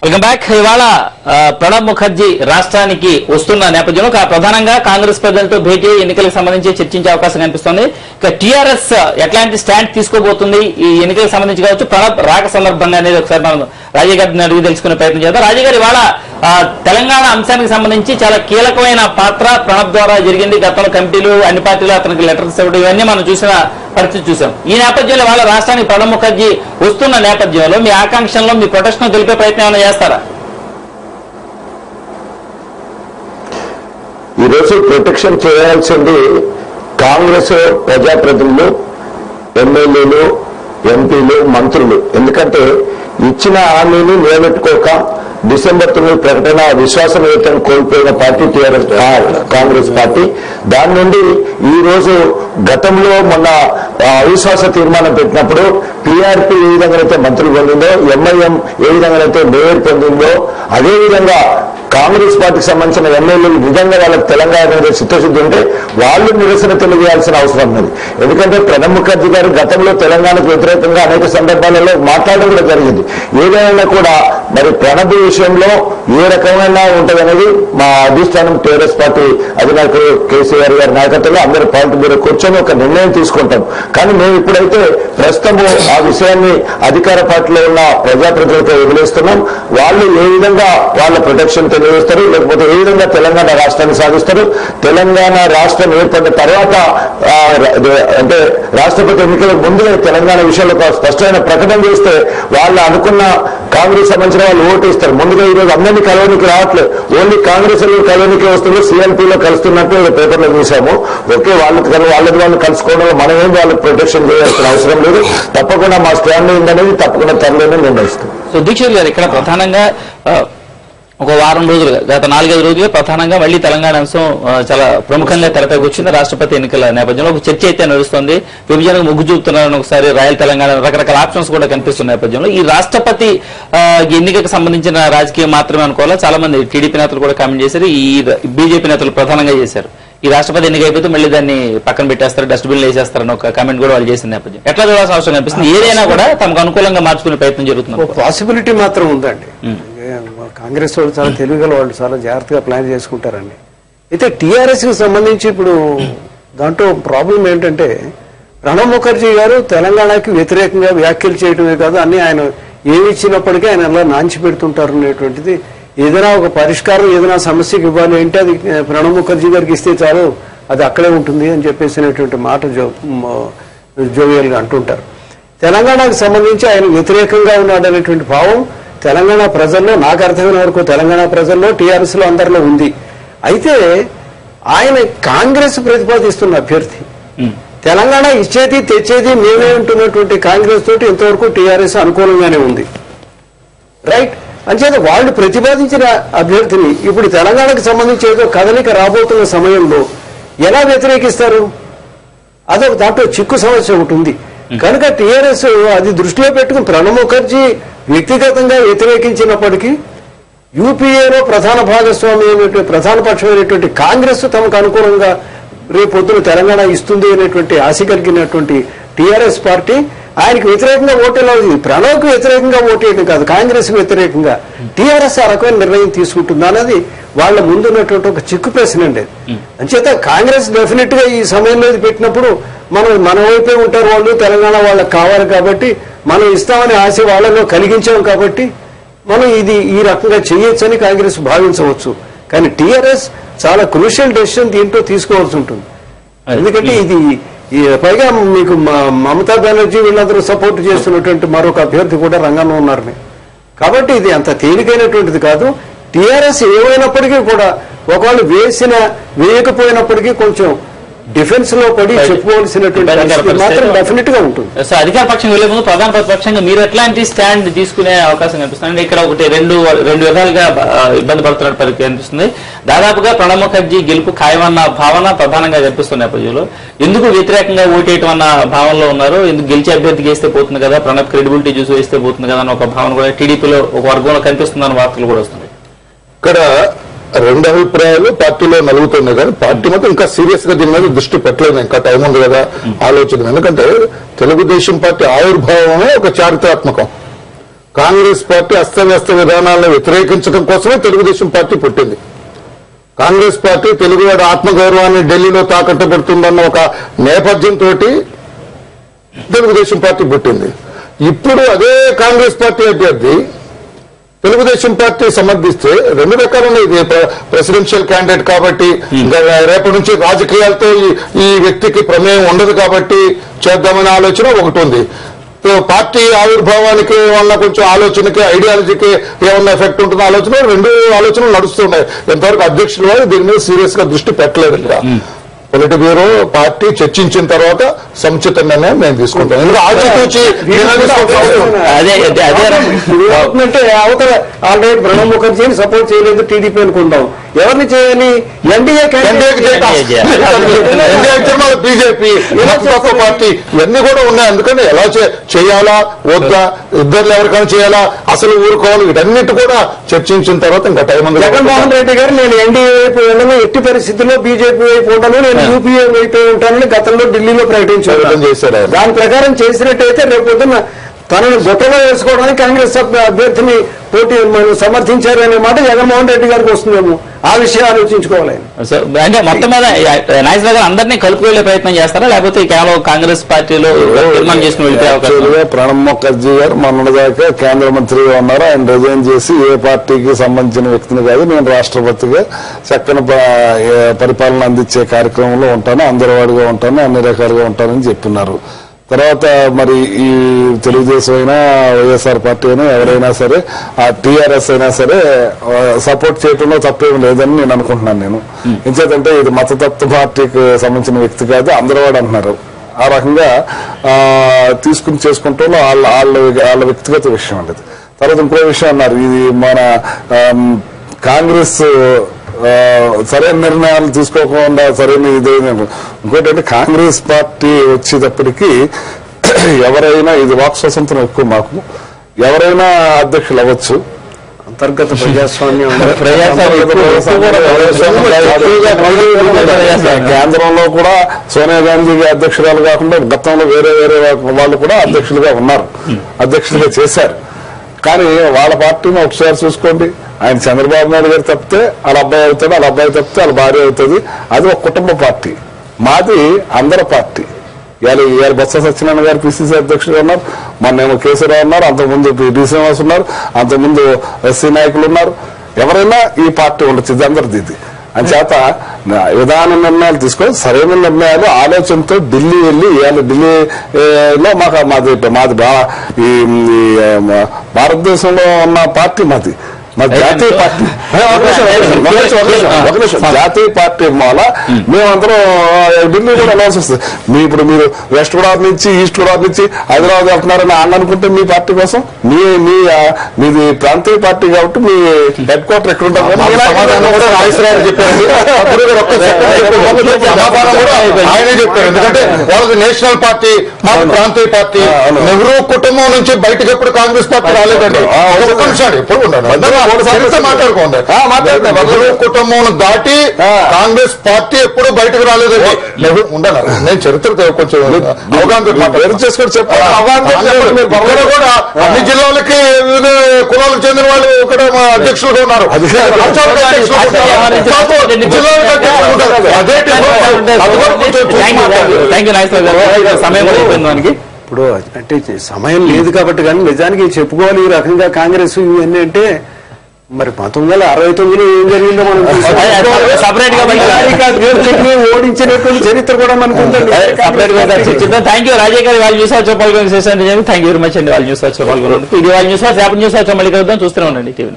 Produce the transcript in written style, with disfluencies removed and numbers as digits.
Welcome back. ఇవాళ ప్రణబ్ ముఖర్జీ రాష్ట్రానికి వస్తున్న నేపథ్యంలో ప్రధానంగా కాంగ్రెస్ పెద్దలతో భేటీ ఎన్నికలకు సంబంధించి చర్చించే అవకాశం కనిపిస్తోంది. ఇక టీఆర్ఎస్ ఎట్లాంటి స్టాండ్ తీసుకోబోతుంది ఈ ఎన్నికలకు సంబంధించి కావచ్చు, ప్రణబ్ రాక సందర్భంగా అనేది ఒకసారి మనం రాజీ గారిని అడిగి తెలుసుకునే ప్రయత్నం చేద్దాం. రాజీ గారు, ఇవాళ తెలంగాణ అంశానికి సంబంధించి చాలా కీలకమైన పాత్ర ప్రణబ్ ద్వారా జరిగింది. గతంలో కమిటీలు అన్ని పార్టీలు అతనికి లెటర్స్ ఇవ్వడం ఇవన్నీ మనం చూసిన పరిస్థితి చూసాం. ఈ నేపథ్యంలో వాళ్ళ రాష్ట్రానికి ప్రణబ్ ముఖర్జీ వస్తున్న నేపథ్యంలో మీ ఆకాంక్షల్లో మీ ప్రొటెక్షన్ తెలిపే ప్రయత్నం ఏమైనా చేస్తారా? ఈరోజు ప్రొటెక్షన్ చేయాల్సింది కాంగ్రెస్ ప్రజాప్రతినిధులు, ఎమ్మెల్యేలు, ఎంపీలు, మంత్రులు. ఎందుకంటే ఇచ్చిన హామీని నిలబెట్టుకోక డిసెంబర్ 9 ప్రకటన విశ్వాసనీయతను కోల్పోయిన పార్టీ టీఆర్ఎస్ కాంగ్రెస్ పార్టీ. దాని నుండి ఈ రోజు గతంలో మొన్న అవిశ్వాస తీర్మానం పెట్టినప్పుడు టీఆర్పీ ఏ విధంగానైతే మంత్రులు పొందిందో, ఎంఐఎం ఏ విధంగానైతే మేయర్ పొందిందో, అదేవిధంగా కాంగ్రెస్ పార్టీకి సంబంధించిన ఎమ్మెల్యేలు నిజంగా వాళ్ళకి తెలంగాణ మీద చిత్తశుద్ధి ఉంటే వాళ్ళు నిరసన తెలియజేయాల్సిన అవసరం ఉన్నది. ఎందుకంటే ప్రణబ్ ముఖర్జీ గారు గతంలో తెలంగాణకు వ్యతిరేకంగా అనేక సందర్భాలలో మాట్లాడడం కూడా జరిగింది. ఏదైనా కూడా మరి ప్రణబ్ విషయంలో ఏ రకమైన ఉంటుందనేది మా అధిష్టానం టీఆర్ఎస్ పార్టీ అధినాయకుడు కేసీఆర్ గారి నాయకత్వంలో అందరూ పార్టీ మీద కూర్చొని ఒక నిర్ణయం తీసుకుంటాం. కానీ మేము ఇప్పుడైతే ప్రస్తుతము ఆ విషయాన్ని అధికార పార్టీలో ఉన్న ప్రజాప్రతినిధులతో వదిలేస్తున్నాం. వాళ్ళు ఏ విధంగా వాళ్ళ ప్రొటెక్షన్ తెలియజేస్తారు, లేకపోతే ఏ విధంగా తెలంగాణ రాష్ట్రాన్ని సాధిస్తారు. తెలంగాణ రాష్ట్రం ఏర్పడిన తర్వాత అంటే రాష్ట్రపతి ఎన్నికలకు ముందుగా తెలంగాణ విషయంలో స్పష్టమైన ప్రకటన చేస్తే వాళ్ళు అనుకున్న కాంగ్రెస్ సంబంధించిన వాళ్ళు ఓటు ఇస్తారు. ముందుగా ఈరోజు అందరినీ కలవనికి రావట్లేదు, ఓన్లీ కాంగ్రెస్ కలవనికి వస్తుంది, సిఎల్పీలో కలుస్తున్నట్టు పేపర్లో చూసాము. ఓకే, వాళ్ళది వాళ్ళు కలుసుకోవడంలో మనం ఏం వాళ్ళకి ప్రొటెక్షన్ చేయాల్సిన అవసరం లేదు. తప్పకుండా మా స్టాండ్ ఏందనేది తప్పకుండా త్వరలోనే నిర్ణయిస్తాం. సో దీక్షిత్ గారు, ఇక్కడ ప్రధానంగా ఒక వారం రోజులుగా, గత 4-5 రోజులుగా ప్రధానంగా మళ్లీ తెలంగాణ అంశం చాలా ప్రముఖంగా తెరపైకి వచ్చింది. రాష్ట్రపతి ఎన్నికల నేపథ్యంలో ఒక చర్చ అయితే నడుస్తుంది. విభజనకు మొగ్గు చూపుతున్నారని ఒకసారి రాయల్ తెలంగాణ రకరకాల ఆప్షన్స్ కూడా కనిపిస్తున్న నేపథ్యంలో ఈ రాష్ట్రపతి ఎన్నికకు సంబంధించిన రాజకీయం మాత్రమే అనుకోవాలా? చాలా మంది టీడీపీ నేతలు కూడా కామెంట్ చేశారు, ఈ బీజేపీ నేతలు ప్రధానంగా చేశారు. ఈ రాష్ట్రపతి ఎన్నిక అయిపోతే మళ్ళీ దాన్ని పక్కన పెట్టేస్తారు, డస్ట్బిన్లు వేసేస్తారని ఒక కామెంట్ కూడా వాళ్ళు చేసిన నేపథ్యం ఎట్లా చూడాల్సిన అవసరం కనిపిస్తుంది? ఏదైనా కూడా తమకు అనుకూలంగా మార్చుకునే ప్రయత్నం జరుగుతుంది. పాసిబిలిటీ మాత్రం ఉందండి. కాంగ్రెస్ వాళ్ళు చాలా తెలివిగల వాళ్ళు, చాలా జాగ్రత్తగా ప్లాన్ చేసుకుంటారండి. అయితే టీఆర్ఎస్ కి సంబంధించి ఇప్పుడు దాంట్లో ప్రాబ్లం ఏంటంటే ప్రణబ్ ముఖర్జీ గారు తెలంగాణకి వ్యతిరేకంగా వ్యాఖ్యలు చేయడమే కాదు, అన్ని ఆయన ఏమి ఇచ్చినప్పటికీ ఆయన అలా నాంచి పెడుతుంటారు అనేటువంటిది. ఏదైనా ఒక పరిష్కారం ఏదైనా సమస్యకి ఇవ్వాలి అంటే అది ప్రణబ్ ముఖర్జీ గారికి ఇస్తే చాలు, అది అక్కడే ఉంటుంది అని చెప్పేసినటువంటి మాట జోవియల్గా అంటుంటారు. తెలంగాణకు సంబంధించి ఆయన వ్యతిరేకంగా ఉన్నాడనేటువంటి భావం తెలంగాణ ప్రజల్లో, నాకు అర్థమైన వరకు తెలంగాణ ప్రజల్లో, టీఆర్ఎస్ లో అందరిలో ఉంది. అయితే ఆయన కాంగ్రెస్ ప్రతిపాదిస్తున్న అభ్యర్థి, తెలంగాణ ఇచ్చేది తెచ్చేది మేమే ఉంటున్నటువంటి కాంగ్రెస్ తోటి ఇంతవరకు టీఆర్ఎస్ అనుకూలంగానే ఉంది. రైట్, అంచేత వాళ్ళు ప్రతిపాదించిన అభ్యర్థిని ఇప్పుడు తెలంగాణకు సంబంధించి ఏదో కదలిక రాబోతున్న సమయంలో ఎలా వ్యతిరేకిస్తారు? అదొక దాంట్లో చిక్కు సమస్య ఒకటి ఉంది. కనుక టీఆర్ఎస్ అది దృష్టిలో పెట్టుకుని ప్రణబ్ ముఖర్జీ వ్యక్తిగతంగా వ్యతిరేకించినప్పటికీ యూపీఏలో ప్రధాన భాగస్వామి ప్రధాన పక్షమైనటువంటి కాంగ్రెస్ తమకు అనుకూలంగా రేపొద్దున తెలంగాణ ఇస్తుంది అనేటువంటి ఆశ కలిగినటువంటి టీఆర్ఎస్ పార్టీ ఆయనకు వ్యతిరేకంగా ఓటేది. ప్రణబ్కు వ్యతిరేకంగా ఓటేయడం కాదు, కాంగ్రెస్ కు వ్యతిరేకంగా టీఆర్ఎస్ ఆ రకమైన నిర్ణయం తీసుకుంటుంది అన్నది వాళ్ళ ముందున్నటువంటి ఒక చిక్కు ప్రశ్న అండి. అంచేత కాంగ్రెస్ డెఫినెట్ గా ఈ సమయంలో ఇది పెట్టినప్పుడు మన వైపే ఉంటారు వాళ్ళు, తెలంగాణ వాళ్ళకి కావాలి కాబట్టి మనం ఇస్తామని ఆశ వాళ్ళలో కలిగించాం కాబట్టి మనం ఇది ఈ రకంగా చేయొచ్చని కాంగ్రెస్ భావించవచ్చు. కానీ టీఆర్ఎస్ చాలా క్రూషియల్ డెసిషన్ దీంట్లో తీసుకోవాల్సి ఉంటుంది. ఎందుకంటే ఇది పైగా మీకు మమతా బెనర్జీ వీళ్ళందరూ సపోర్ట్ చేస్తున్నటువంటి మరొక అభ్యర్థి కూడా రంగంలో ఉన్నారు. కాబట్టి ఇది అంత తేలికైనటువంటిది కాదు. టీఆర్ఎస్ ఏమైనప్పటికీ కూడా ఒకవేళ వేయకపోయినప్పటికీ కొంచెం డిఫెన్స్ లో పడి చెప్పుకోవాల్సినటువంటి మాత్రం డెఫినెట్ గా ఉంటుంది. అధికార పక్షం వెళ్లే ముందు ప్రధాన ప్రతిపక్షంగా మీరు ఎట్లాంటి స్టాండ్ తీసుకునే అవకాశం కనిపిస్తుంది? ఇక్కడ ఒకటి రెండు విధాలుగా ఇబ్బంది పడుతున్నట్టు కనిపిస్తుంది. దాదాపుగా ప్రణబ్ ముఖర్జీ గెలుపు ఖాయమన్న భావన ప్రధానంగా కనిపిస్తున్న నేపథ్యంలో ఎందుకు వ్యతిరేకంగా ఓటేయటం అన్న భావనలో ఉన్నారు. ఎందుకు గెలిచే అభ్యర్థికి వేస్తే పోతుంది కదా, ప్రణబ్ క్రెడిబిలిటీ చూసి వేస్తే పోతుంది కదా అని ఒక భావన కూడా టీడీపీలో ఒక వర్గంలో కనిపిస్తుందన్న వార్తలు కూడా వస్తున్నాయి. ఇక్కడ రెండు అభిప్రాయాలు పార్టీలో నలుగుతున్నాయి, కానీ పార్టీ మాత్రం ఇంకా సీరియస్ గా దీని మీద దృష్టి పెట్టలేదు. ఇంకా టైం ఉంది కదా ఆలోచన. ఎందుకంటే తెలుగుదేశం పార్టీ ఆవిర్భావమే ఒక చారిత్రాత్మకం. కాంగ్రెస్ పార్టీ అస్తవ్యస్త విధానాలను వ్యతిరేకించడం కోసమే తెలుగుదేశం పార్టీ పుట్టింది. కాంగ్రెస్ పార్టీ తెలుగువాడి ఆత్మగౌరవాన్ని ఢిల్లీలో తాకట్టు పెడుతుందన్న ఒక నేపథ్యంతో తెలుగుదేశం పార్టీ పుట్టింది. ఇప్పుడు అదే కాంగ్రెస్ పార్టీ అభ్యర్థి తెలుగుదేశం పార్టీ సమర్థిస్తే రెండు రకాలుగా ఇది ప్రెసిడెన్షియల్ క్యాండిడేట్ కాబట్టి రేపటి నుంచి రాజకీయాలతో ఈ వ్యక్తికి ప్రమేయం ఉండదు కాబట్టి చేద్దామనే ఆలోచన ఒకటి ఉంది. పార్టీ ఆవిర్భావానికి వల్ల కొంచెం ఆలోచనకి ఐడియాలజీకి ఏమన్నా ఎఫెక్ట్ ఉంటుందో ఆలోచన రెండు ఆలోచనలు నడుస్తున్నాయి. ఎంతవరకు అధ్యక్షులు వారు దీని మీద సీరియస్ గా దృష్టి పెట్టలేదు. ఇంకా పొలిట్ బ్యూరో పార్టీ చర్చించిన తర్వాత సముచిత నిర్ణయం మేము తీసుకుంటాం. ఎందుకంటే ఆచితూచి అంటే అవతల ఆల్రెడీ ప్రణబ్ ముఖర్జీని సపోర్ట్ చేయలేదు టీడీపీ అనుకుంటాం. ఎవరిని చేయాలి? ఎన్డీఏ బీజేపీ పార్టీ ఇవన్నీ కూడా ఉన్నాయి. అందుకని ఎలా చేయాలా వద్దా, ఇద్దరు ఎవరికైనా చేయాలా, అసలు ఊరుకోవాలి, వీటన్నిటి కూడా చర్చించిన తర్వాత ఇంకా టైం ఉంది. జగన్మోహన్ రెడ్డి గారు నేను ఎన్డీఏ వైపు వెళ్ళను, ఎట్టి పరిస్థితుల్లో బీజేపీ వైపు ఉంటాను, నేను యూపీఏ వైపు ఉంటానని గతంలో ఢిల్లీలో ప్రకటించారు. దాని ప్రకారం చేసినట్టయితే రేపొద్దున తనను గొప్పగా వేసుకోవడానికి కాంగ్రెస్ అభ్యర్థిని పోటీ సమర్థించారు అనే మాట జగన్మోహన్ రెడ్డి గారికి వస్తుందేమో. ఆ విషయం ఆలోచించుకోవాలి. అంటే మొత్తం మీద నాగేశ్వర గారు అందరినీ కలుపుకెళ్లే ప్రయత్నం చేస్తారా, లేకపోతే కేవలం కాంగ్రెస్ పార్టీలో తీర్మానం చేసుకుని వెళ్ళిపోయే అవకాశం? ప్రణబ్ ముఖర్జీ గారు మొన్నటిదాకా కేంద్ర మంత్రిగా ఉన్నారు. ఆయన రిజైన్ చేసి ఏ పార్టీకి సంబంధించిన వ్యక్తిని కాదు, నేను రాష్ట్రపతిగా చక్కని పరిపాలన అందించే కార్యక్రమంలో ఉంటాను, అందరి వాడిగా ఉంటాను, అన్ని రకాలుగా ఉంటానని చెప్తున్నారు. తర్వాత మరి ఈ తెలుగుదేశం అయినా వైఎస్ఆర్ పార్టీ అయినా ఎవరైనా సరే ఆ టీఆర్ఎస్ అయినా సరే సపోర్ట్ చేయడంలో తప్పేం లేదని నేను అనుకుంటున్నాను. నేను ఎంచేతంటే ఇది మతతత్వ పార్టీకి సంబంధించిన వ్యక్తి కాదు, అందరూ వాడు అంటున్నారు. ఆ రకంగా తీసుకుని చేసుకుంటూ వాళ్ళ వ్యక్తిగత విషయం ఉండేది. తర్వాత ఇంకో విషయం అన్నారు, ఇది మన కాంగ్రెస్ సరైన నిర్ణయాలు తీసుకోకుండా సరైన ఇదేమి. ఇంకోటంటే కాంగ్రెస్ పార్టీ వచ్చేటప్పటికీ ఎవరైనా ఇది వాక్ స్వతంత్రం ఎక్కువ మాకు, ఎవరైనా అధ్యక్షులు అవ్వచ్చు. అంతర్గత ప్రజాస్వామ్యం కేంద్రంలో కూడా సోనియా గాంధీ అధ్యక్షురాలు కాకుండా గతంలో వేరే వాళ్ళు కూడా అధ్యక్షులుగా ఉన్నారు, అధ్యక్షులుగా చేశారు. కానీ వాళ్ళ పార్టీని ఒకసారి చూసుకోండి, ఆయన చంద్రబాబు నాయుడు గారు తప్పితే వాళ్ళ అబ్బాయి అవుతాడు, వాళ్ళ అబ్బాయి తప్పితే వాళ్ళ భార్య అవుతుంది. అది ఒక కుటుంబ పార్టీ. మాది అందరి పార్టీ. ఇవాళ బొత్స సత్యనారాయణ గారు పిసిసి అధ్యక్షుడు ఉన్నారు, మొన్నేమో కేసీఆర్ ఉన్నారు, అంతకుముందు డి శ్రీనివాస్ ఉన్నారు, అంతకుముందు ఎస్సీ నాయకులు ఉన్నారు. ఎవరైనా ఈ పార్టీ ఉండొచ్చు, ఇది అందరిది. ఇది అంచేత విధాన నిర్ణయాలు తీసుకొని సరైన నిర్ణయాలు ఆలోచనతో ఢిల్లీ వెళ్ళి ఇవాళ ఢిల్లీలో మాది ఈ భారతదేశంలో ఉన్న పార్టీ మాది జాతీయ పార్టీ. ఒక నిమిషం జాతీయ పార్టీ మూల మేమందరం ఢిల్లీ కూడా వెళ్ళాల్సి వస్తుంది. ఇప్పుడు మీరు వెస్ట్ గోదావరి నుంచి ఈస్ట్ గోదావరి నుంచి హైదరాబాద్ వెళ్తున్నారని అనుకుంటే మీ పార్టీ కోసం మీది ప్రాంతీయ పార్టీ కాబట్టి మీ హెడ్ క్వార్టర్ ఎక్కడ ఉంటారు ఆయనే చెప్పారు. ఎందుకంటే వాళ్ళది నేషనల్ పార్టీ, మాకు ప్రాంతీయ పార్టీ. నెహ్రూ కుటుంబం నుంచి బయటకు ఎప్పుడు కాంగ్రెస్ పార్టీ రాలేదండి. ఎప్పుడు మాట్లాడుకోండి. నెహ్రూ కుటుంబం దాటి కాంగ్రెస్ పార్టీ ఎప్పుడు బయటకు రాలేదండి. నెహ్రూ ఉండాలి. నేను చరిత్ర కొంచెం అవగాహన చేసుకొని చెప్పాను. కూడా అన్ని జిల్లాలకి వివిధ కులాలకు చెందిన వాళ్ళు ఇక్కడ అధ్యక్షులుగా ఉన్నారు. ఇప్పుడు అంటే సమయం లేదు కాబట్టి, కానీ నిజానికి చెప్పుకోవాలి ఈ రకంగా కాంగ్రెస్ ఇవన్నీ అంటే మరి 1969లో ఏం జరిగిందో మనం ఓడించినటువంటి చరిత్ర కూడా మనకు ఉందండి. థ్యాంక్ యూ రాజయ్య గారు. వాళ్ళు న్యూస్ వచ్చే పాల్గొని థ్యాంక్ యూ వెరీ మచ్ అండి. వాళ్ళు న్యూస్ వచ్చే పాల్గొనండి. ఇది వాళ్ళ న్యూస్ రేపటి న్యూస్ వచ్చే మళ్ళీ కలుద్దాం. చూస్తూనే ఉండండి టీవీ.